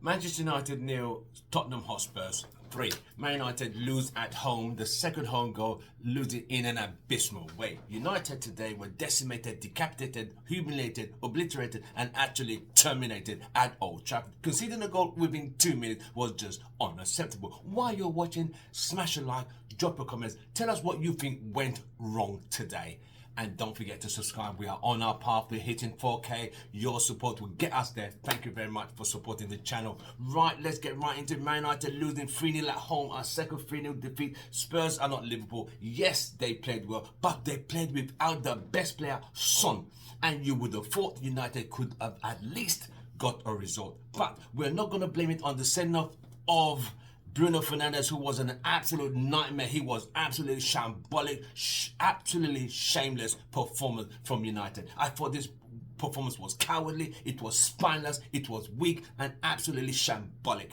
Manchester United 0, Tottenham Hotspurs 3. Man United lose at home. The second home goal, lose it in an abysmal way. United today were decimated, decapitated, humiliated, obliterated, and actually terminated at Old Trafford. Conceding a goal within 2 minutes was just unacceptable. While you're watching, smash a like, drop a comment, tell us what you think went wrong today. And don't forget to subscribe. We are on our path. We're hitting 4K. Your support will get us there. Thank you very much for supporting the channel. Right, let's get right into it. Man United losing 3-0 at home. Our second 3-0 defeat. Spurs are not Liverpool. Yes, they played well, but they played without the best player, Son. And you would have thought United could have at least got a result. But we're not going to blame it on the send-off of Bruno Fernandes, who was an absolute nightmare. He was absolutely shambolic, absolutely shameless performance from United. I thought this performance was cowardly, it was spineless, it was weak, and absolutely shambolic.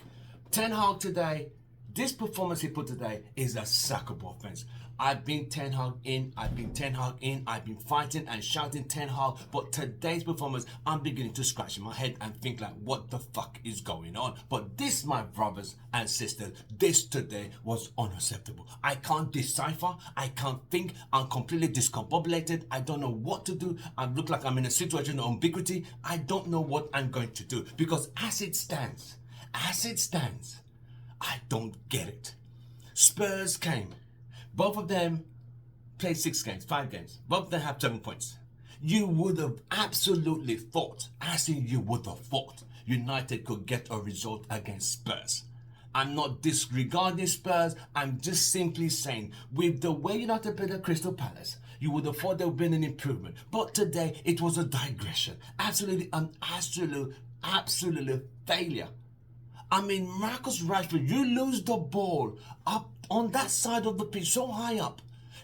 Ten Hag today, this performance he put today is a sackable offense. I've been Ten Hag in, I've been fighting and shouting Ten Hag, but today's performance, I'm beginning to scratch in my head and think like, what the fuck is going on? But this, my brothers and sisters, this today was unacceptable. I can't decipher, I can't think, I'm completely discombobulated, I don't know what to do, I look like I'm in a situation of ambiguity, I don't know what I'm going to do, because as it stands, I don't get it. Spurs came. Both of them played 5 games. Both of them have 7 points. You would have absolutely thought, United could get a result against Spurs. I'm not disregarding Spurs. I'm just simply saying, with the way United played at Crystal Palace, you would have thought there would have been an improvement. But today, it was a digression. Absolutely, an absolute failure. I mean, Marcus Rashford, you lose the ball up on that side of the pitch, so high up.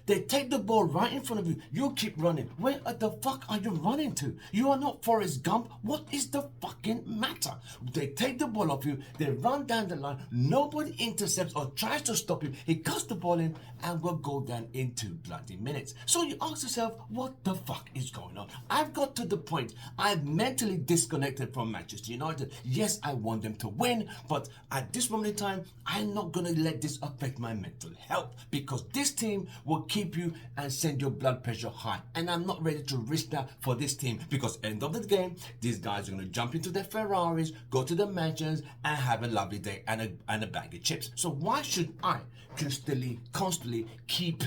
They take the ball right in front of you. You keep running. Where the fuck are you running to? You are not Forrest Gump. What is the fucking matter? They take the ball off you. They run down the line. Nobody intercepts or tries to stop you. He cuts the ball in and will go down in 2 bloody minutes. So you ask yourself, what the fuck is going on? I've got to the point. I've mentally disconnected from Manchester United. Yes, I want them to win, but at this moment in time, I'm not going to let this affect my mental health, because this team will keep you and send your blood pressure high, and I'm not ready to risk that for this team, because end of the game, these guys are going to jump into their Ferraris, go to the mansions, and have a lovely day and a bag of chips. So why should I constantly keep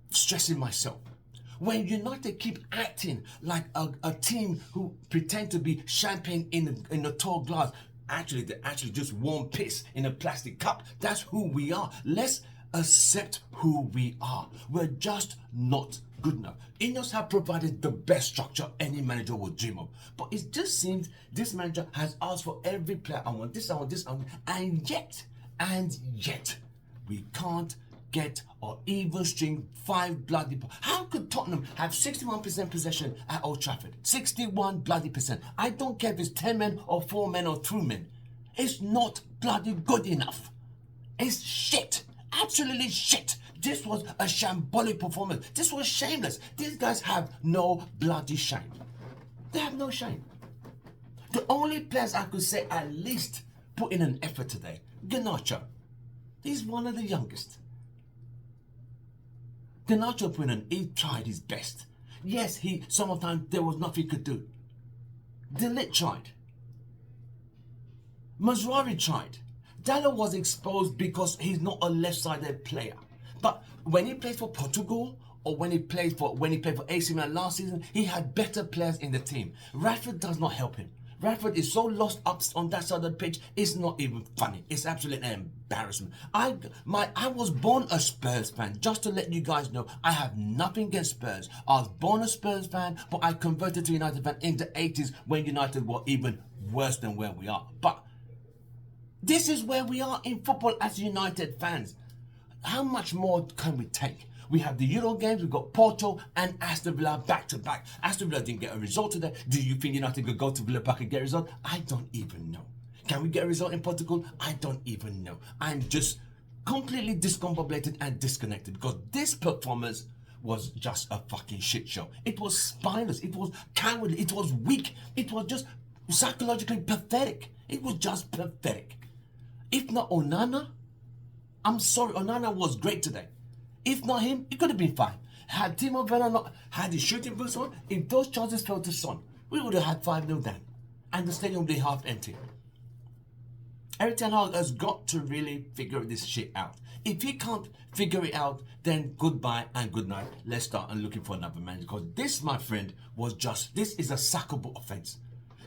stressing myself when United keep acting like a team who pretend to be champagne in a tall glass? Actually, they actually just warm piss in a plastic cup. That's who we are. Let's accept who we are. We're just not good enough. Ineos have provided the best structure any manager would dream of, but it just seems this manager has asked for every player. I want this, I want this, and yet we can't get or even string 5 bloody. How could Tottenham have 61% possession at Old Trafford? 61 bloody percent. I don't care if it's 10 men or 4 men or 2 men. It's not bloody good enough. It's shit. Absolutely shit. This was a shambolic performance. This was shameless. These guys have no bloody shame. They have no shame. The only players I could say at least put in an effort today, Garnacho. He's one of the youngest. Garnacho put in, he tried his best. Yes, sometimes there was nothing he could do. De Ligt tried. Mazraoui tried. Dalot was exposed because he's not a left-sided player. But when he played for Portugal, or when he played for AC Milan last season, he had better players in the team. Rashford does not help him. Rashford is so lost up on that side of the pitch, it's not even funny. It's absolutely an embarrassment. I was born a Spurs fan, just to let you guys know. I have nothing against Spurs. I was born a Spurs fan, but I converted to United fan in the 80s when United were even worse than where we are. But this is where we are in football as United fans. How much more can we take? We have the Euro games, we've got Porto and Aston Villa back to back. Aston Villa didn't get a result today. Do you think United could go to Villa Park and get a result? I don't even know. Can we get a result in Portugal? I don't even know. I'm just completely discombobulated and disconnected, because this performance was just a fucking shit show. It was spineless, it was cowardly, it was weak, it was just Psychologically pathetic. It was just pathetic. If not Onana, I'm sorry, Onana was great today. If not him, it could have been fine. Had Timo Werner not had his shooting boots on, if those chances fell to Son, we would have had 5-0 down. And the stadium would be half empty. Erik ten Hag has got to really figure this shit out. If he can't figure it out, then goodbye and good night. Let's start and looking for another man. Because this, my friend, this is a sackable offence.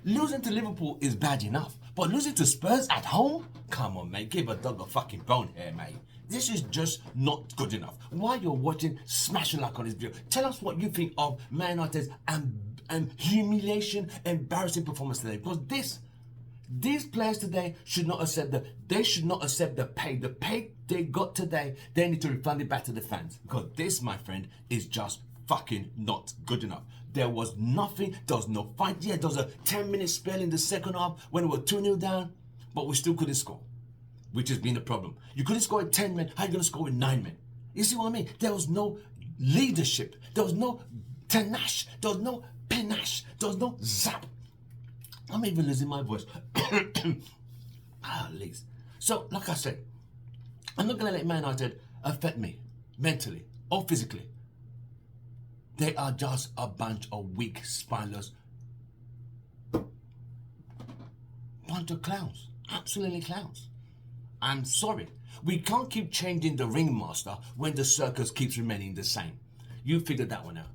Losing to Liverpool is bad enough, but losing to Spurs at home? Come on, mate. Give a dog a fucking bone here, mate. This is just not good enough. While you're watching, smash a like on this video. Tell us what you think of Man United's humiliation, embarrassing performance today. Because these players today should not accept the pay. The pay they got today, they need to refund it back to the fans. Because this, my friend, is just fucking not good enough. There was nothing, there was no fight. Yeah, there was a 10-minute spell in the second half when we were 2-0 down, but we still couldn't score, which has been the problem. You couldn't score with 10 men, how are you going to score with 9 men? You see what I mean? There was no leadership, there was no tenache, there was no panache, there was no zap. I'm even losing my voice. At least. So, like I said, I'm not going to let Man United affect me mentally or physically. They are just a bunch of weak, spineless, bunch of clowns. Absolutely clowns. I'm sorry. We can't keep changing the ringmaster when the circus keeps remaining the same. You figured that one out.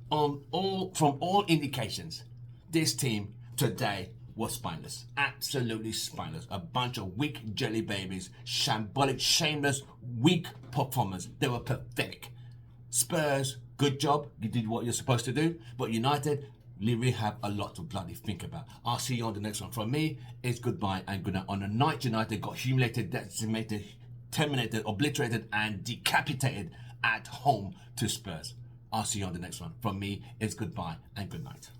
From all indications, this team today was spineless. Absolutely spineless. A bunch of weak jelly babies, shambolic, shameless, weak performers. They were pathetic. Spurs, good job. You did what you're supposed to do. But United really have a lot to bloody think about. I'll see you on the next one. From me, it's goodbye and good night. On the night United got humiliated, decimated, terminated, obliterated, and decapitated at home to Spurs. I'll see you on the next one. From me, it's goodbye and good night.